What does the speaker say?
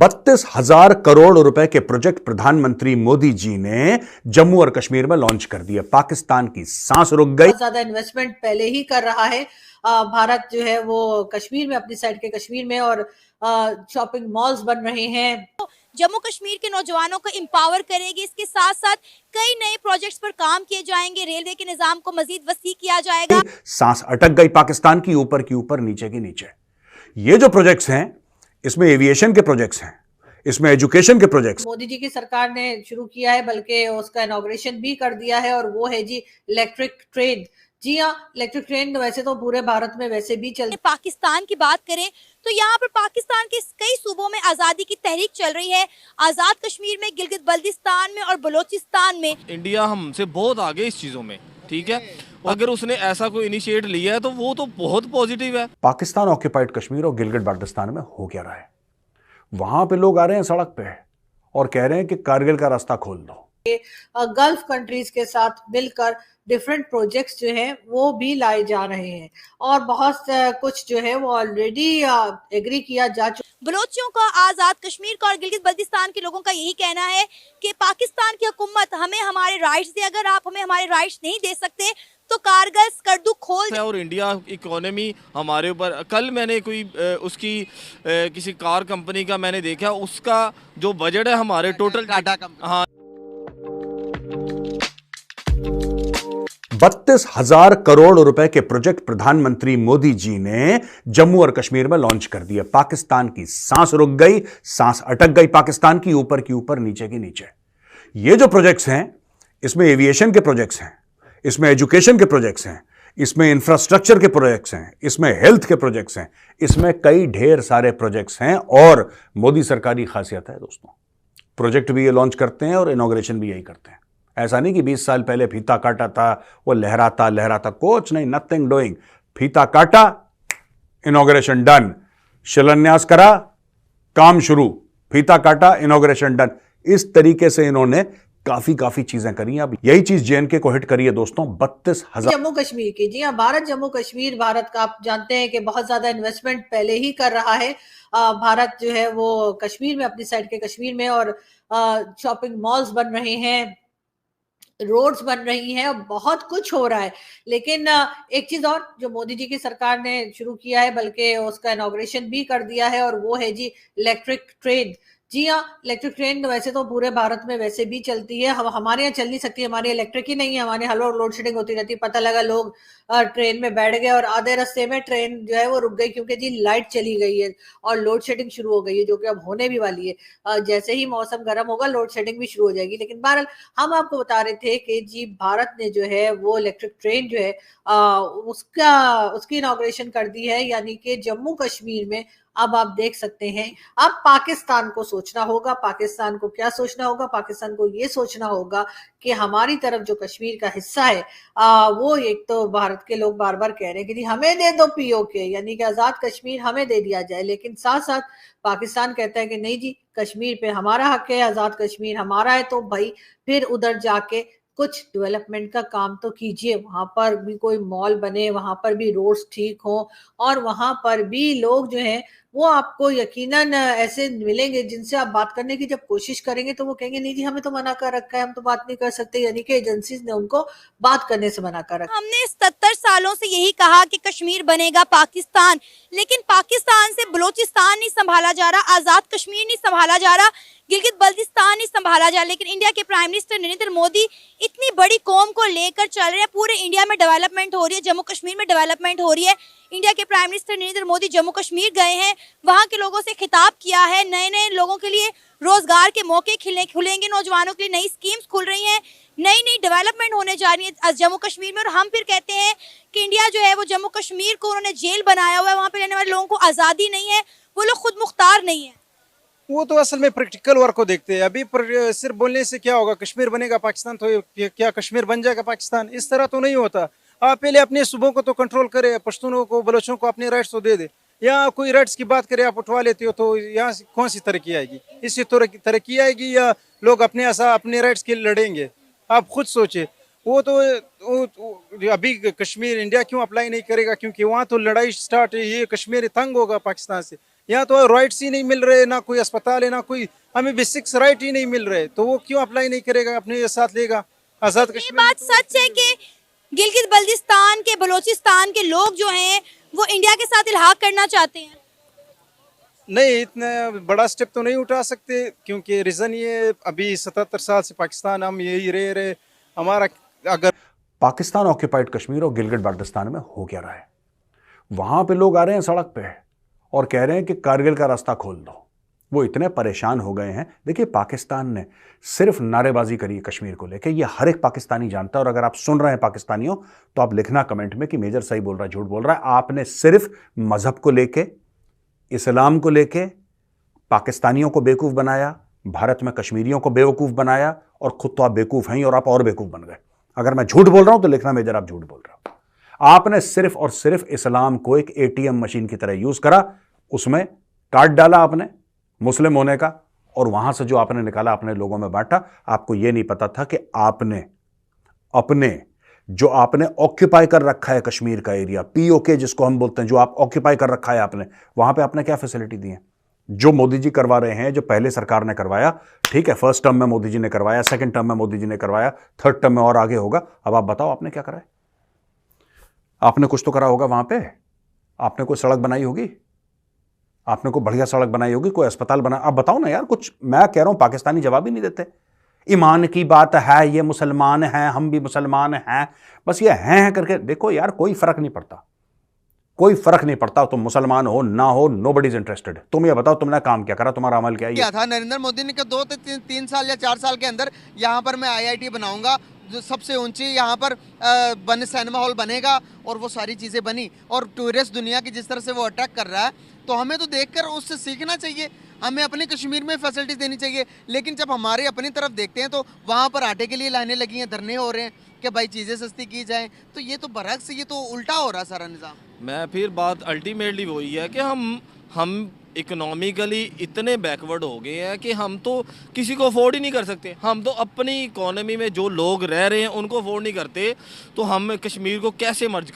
32,000 करोड़ रुपए के प्रोजेक्ट प्रधानमंत्री मोदी जी ने जम्मू और कश्मीर में लॉन्च कर दिए। पाकिस्तान की सांस रुक गई। बहुत ज्यादा इन्वेस्टमेंट पहले ही कर रहा है भारत जो है वो कश्मीर में, अपनी साइड के कश्मीर में, और शॉपिंग मॉल्स बन रहे हैं। जम्मू कश्मीर के नौजवानों को एम्पावर करेगी। इसके साथ साथ कई नए प्रोजेक्ट्स पर काम किए जाएंगे। रेलवे के निजाम को मजीद वसी किया जाएगा। सांस अटक गई पाकिस्तान की, ऊपर की ऊपर, नीचे की नीचे। ये जो प्रोजेक्ट्स हैं, इसमें एविएशन के प्रोजेक्ट्स हैं, इसमें एजुकेशन के प्रोजेक्ट्स। मोदी जी की सरकार ने शुरू किया है, बल्कि उसका इनॉग्रेशन भी कर दिया है, और वो है जी इलेक्ट्रिक ट्रेन। जी हाँ, इलेक्ट्रिक ट्रेन वैसे तो पूरे भारत में वैसे भी चल। पाकिस्तान की बात करें तो यहाँ पर पाकिस्तान के कई सूबों में आजादी की तहरीक चल रही है। आजाद कश्मीर में, गिलगित बल्तिस्तान में और बलोचिस्तान में। इंडिया हमसे बहुत आगे इस चीजों में, ठीक है। अगर उसने ऐसा कोई इनिशिएट लिया है तो वो तो बहुत पॉजिटिव है। पाकिस्तान ऑक्यूपाइड कश्मीर और गिलगित बाल्टिस्तान में हो क्या रहा है? वहां पे लोग आ रहे हैं सड़क पे और कह रहे हैं कि कारगिल का रास्ता खोल दो। गल्फ कंट्रीज के साथ मिलकर डिफरेंट प्रोजेक्ट्स जो हैं वो भी लाए जा रहे हैं, और बहुत कुछ जो है वो ऑलरेडी एग्री किया जा चुका। बलोचियों का, आजाद कश्मीर का और गिलगित बल्तिस्तान के लोगों का यही कहना है कि पाकिस्तान की हुकूमत हमें हमारे राइट्स दे। अगर आप हमें हमारे राइट्स नहीं दे सकते तो कारगिल स्कर्दू खोल दे। और इंडिया इकोनॉमी हमारे ऊपर, कल मैंने कोई उसकी किसी कार कंपनी का मैंने देखा, उसका जो बजट है हमारे टोटल टाटा कंपनी, हाँ, 32,000 करोड़ रुपए के प्रोजेक्ट प्रधानमंत्री मोदी जी ने जम्मू और कश्मीर में लॉन्च कर दिए। पाकिस्तान की सांस रुक गई, सांस अटक गई पाकिस्तान की, ऊपर की ऊपर, नीचे की नीचे। ये जो प्रोजेक्ट्स हैं, इसमें एविएशन के प्रोजेक्ट्स हैं, इसमें एजुकेशन के प्रोजेक्ट्स हैं, इसमें इंफ्रास्ट्रक्चर के प्रोजेक्ट्स हैं, इसमें हेल्थ के प्रोजेक्ट्स हैं, इसमें कई ढेर सारे प्रोजेक्ट्स हैं। और मोदी सरकार की खासियत है दोस्तों, प्रोजेक्ट भी ये लॉन्च करते हैं और इनॉग्रेशन भी यही करते हैं। ऐसा नहीं कि 20 साल पहले फीता काटा था, वो लहराता लहराता, कुछ नहीं, नथिंग डूइंग। फीता काटा, इनॉग्रेशन डन, शिलान्यास करा, काम शुरू, फीता काटा, इनॉग्रेशन डन। इस तरीके से इन्होंने काफी चीजें करी। अब यही चीज जेएनके को हिट करी है दोस्तों, 32,000। जम्मू कश्मीर की, जी हाँ, भारत जम्मू कश्मीर, भारत का आप जानते हैं कि बहुत ज्यादा इन्वेस्टमेंट पहले ही कर रहा है भारत जो है वो कश्मीर में, अपनी साइड के कश्मीर में, और शॉपिंग मॉल्स बन रहे हैं, रोड्स बन रही हैं, बहुत कुछ हो रहा है। लेकिन एक चीज और जो मोदी जी की सरकार ने शुरू किया है, बल्कि उसका इनॉग्रेशन भी कर दिया है, और वो है जी इलेक्ट्रिक ट्रेन। जी हाँ, इलेक्ट्रिक ट्रेन वैसे तो पूरे भारत में वैसे भी चलती है। हमारे यहाँ चल नहीं सकती, हमारी इलेक्ट्रिक ही नहीं है, हमारे यहाँ लोड शेडिंग होती रहती है। पता लगा लोग ट्रेन में बैठ गए और आधे रास्ते में ट्रेन जो है वो रुक गई, क्योंकि जी लाइट चली गई है और लोड शेडिंग शुरू हो गई है, जो कि अब होने भी वाली है। जैसे ही मौसम गर्म होगा लोड शेडिंग भी शुरू हो जाएगी। लेकिन बहरहाल हम आपको बता रहे थे कि जी भारत ने जो है वो इलेक्ट्रिक ट्रेन जो है उसकी इनॉग्रेशन कर दी है, यानी कि जम्मू कश्मीर में। अब आप देख सकते हैं, अब पाकिस्तान को सोचना होगा। पाकिस्तान को क्या सोचना होगा? पाकिस्तान को ये सोचना होगा कि हमारी तरफ जो कश्मीर का हिस्सा है वो, एक तो भारत के लोग बार बार कह रहे हैं कि हमें दे दो पीओके, यानी कि आजाद कश्मीर हमें दे दिया जाए, लेकिन साथ साथ पाकिस्तान कहता है कि नहीं जी, कश्मीर पे हमारा हक है, आजाद कश्मीर हमारा है, तो भाई फिर उधर जाके कुछ डेवलपमेंट का काम तो कीजिए। वहां पर भी कोई मॉल बने, वहां पर भी रोड्स ठीक हो, और वहां पर भी लोग जो हैं वो आपको यकीनन ऐसे मिलेंगे जिनसे आप बात करने की जब कोशिश करेंगे तो वो कहेंगे नहीं जी, हमें तो मना कर रखा है, हम तो बात नहीं कर सकते, यानी कि एजेंसीज ने उनको बात करने से मना कर रखा। हमने 70 सालों से यही कहा कि कश्मीर बनेगा पाकिस्तान, लेकिन पाकिस्तान से बलोचिस्तान नहीं संभाला जा रहा, आजाद कश्मीर नहीं संभाला जा रहा, गिलगित बल्तिस्तान नहीं संभाला जा रहा। लेकिन इंडिया के प्राइम मिनिस्टर नरेंद्र मोदी इतनी बड़ी कौम को लेकर चल रहे हैं। पूरे इंडिया में डेवलपमेंट हो रही है, जम्मू कश्मीर में डेवलपमेंट हो रही है। इंडिया के प्राइम मिनिस्टर नरेंद्र मोदी जम्मू कश्मीर गए हैं, वहां के लोगों से खिताब किया है। नए नए लोगों के लिए रोजगार के मौके खुलेंगे, नौजवानों के लिए नई स्कीम्स खुल रही हैं, नई नई डेवलपमेंट होने जा रही है जम्मू कश्मीर में। और हम फिर कहते हैं कि इंडिया जो है वो जम्मू कश्मीर को उन्होंने जेल बनाया हुआ है, वहाँ पे रहने वाले लोगों को आज़ादी नहीं है, वो लोग खुद मुख्तार नहीं है। वो तो असल में प्रैक्टिकल वर्क को देखते हैं। अभी सिर्फ बोलने से क्या होगा? कश्मीर बनेगा पाकिस्तान तो क्या कश्मीर बन जाएगा पाकिस्तान? इस तरह तो नहीं होता। आप पहले अपने सूबों को तो कंट्रोल करें, पश्तूनों को, बलोचों को अपने राइट्स तो दे दे। यहाँ कोई राइट्स की बात करे, आप उठवा लेते हो, तो यहाँ कौन सी तरक्की आएगी? इससे तरक्की आएगी या लोग अपने राइट्स के लिए लड़ेंगे? आप खुद सोचे। वो अभी कश्मीर इंडिया क्यों अप्लाई नहीं करेगा? क्योंकि वहाँ तो लड़ाई स्टार्ट है, ये कश्मीर तंग होगा पाकिस्तान से। यहाँ तो राइट्स ही नहीं मिल रहे, ना कोई अस्पताल है, ना कोई हमें बेसिक्स राइट ही नहीं मिल रहे, तो वो क्यों अप्लाई नहीं करेगा, अपने साथ लेगा आजाद ये कश्मीर। बात सच है कि गिलगित बल्तिस्तान के बलोचिस्तान के लोग जो हैं वो इंडिया के साथ इल्हाक करना चाहते हैं? नहीं, इतना बड़ा स्टेप तो नहीं उठा सकते, क्योंकि रीजन ये अभी 77 साल से पाकिस्तान हम यही रहे हमारा अगर पाकिस्तान ऑक्यूपाइड कश्मीर और गिलगित बाल्टिस्तान में हो क्या रहा है? वहां पे लोग आ रहे हैं सड़क पे और कह रहे हैं कि कारगिल का रास्ता खोल दो। वो इतने परेशान हो गए हैं। देखिए, पाकिस्तान ने सिर्फ नारेबाजी करी है कश्मीर को लेकर, ये हर एक पाकिस्तानी जानता है। और अगर आप सुन रहे हैं पाकिस्तानियों, तो आप लिखना कमेंट में कि मेजर सही बोल रहा है, झूठ बोल रहा है। आपने सिर्फ मजहब को लेके, इस्लाम को लेके पाकिस्तानियों को बेवकूफ बनाया, भारत में कश्मीरियों को बेवकूफ बनाया, और खुद तो आप बेवकूफ हैं और आप और बेवकूफ बन गए। अगर मैं झूठ बोल रहा हूं तो लिखना मेजर आप झूठ बोल रहे हो। आपने सिर्फ और सिर्फ इस्लाम को एक एटीएम मशीन की तरह यूज करा, उसमें काट डाला आपने मुस्लिम होने का, और वहां से जो आपने निकाला अपने लोगों में बांटा। आपको यह नहीं पता था कि आपने अपने जो आपने ऑक्यूपाई कर रखा है कश्मीर का एरिया, पीओके जिसको हम बोलते हैं, जो आप ऑक्यूपाई कर रखा है आपने, वहां पे आपने क्या फैसिलिटी दी है? जो मोदी जी करवा रहे हैं, जो पहले सरकार ने करवाया, ठीक है, फर्स्ट टर्म में मोदी जी ने करवाया, सेकंड टर्म में मोदी जी ने करवाया, थर्ड टर्म में और आगे होगा। अब आप बताओ आपने क्या करा है? आपने कुछ तो करा होगा वहां पे। आपने कोई सड़क बनाई होगी, आपने कोई बढ़िया सड़क बनाई होगी, कोई अस्पताल बना। आप बताओ ना यार कुछ। मैं कह रहा हूं पाकिस्तानी जवाब ही नहीं देते। ईमान की बात है, ये मुसलमान हैं, हम भी मुसलमान हैं, बस ये हैं करके। देखो यार, कोई फर्क नहीं पड़ता, कोई फर्क नहीं पड़ता। तुम मुसलमान हो ना हो, नोबडी इज इंटरेस्टेड। तुम ये बताओ तुमने काम क्या करा, तुम्हारा अमल क्या है? क्या था नरेंद्र मोदी ने कि 2 से 3 साल या 4 साल के अंदर यहाँ पर मैं आईआईटी बनाऊंगा, जो सबसे ऊंची यहाँ पर बन सिनेमा हॉल बनेगा, और वो सारी चीज़ें बनी। और टूरिस्ट दुनिया की जिस तरह से वो अटैक कर रहा है, तो हमें तो देखकर उससे सीखना चाहिए। हमें अपने कश्मीर में फैसिलिटीज देनी चाहिए। लेकिन जब हमारे अपनी तरफ देखते हैं तो वहाँ पर आटे के लिए लाइनें लगी हैं, धरने हो रहे हैं कि भाई चीज़ें सस्ती की जाएं, तो ये तो बरअक्स, ये तो उल्टा हो रहा है सारा निज़ाम। मैं फिर बात अल्टीमेटली वही है कि हम इकोनॉमिकली इतने बैकवर्ड हो गए हैं कि हम तो किसी को अफोर्ड ही नहीं कर सकते। हम तो अपनी इकोनॉमी में जो लोग रह रहे हैं उनको अफोर्ड नहीं करते, तो हम कश्मीर को कैसे मर्ज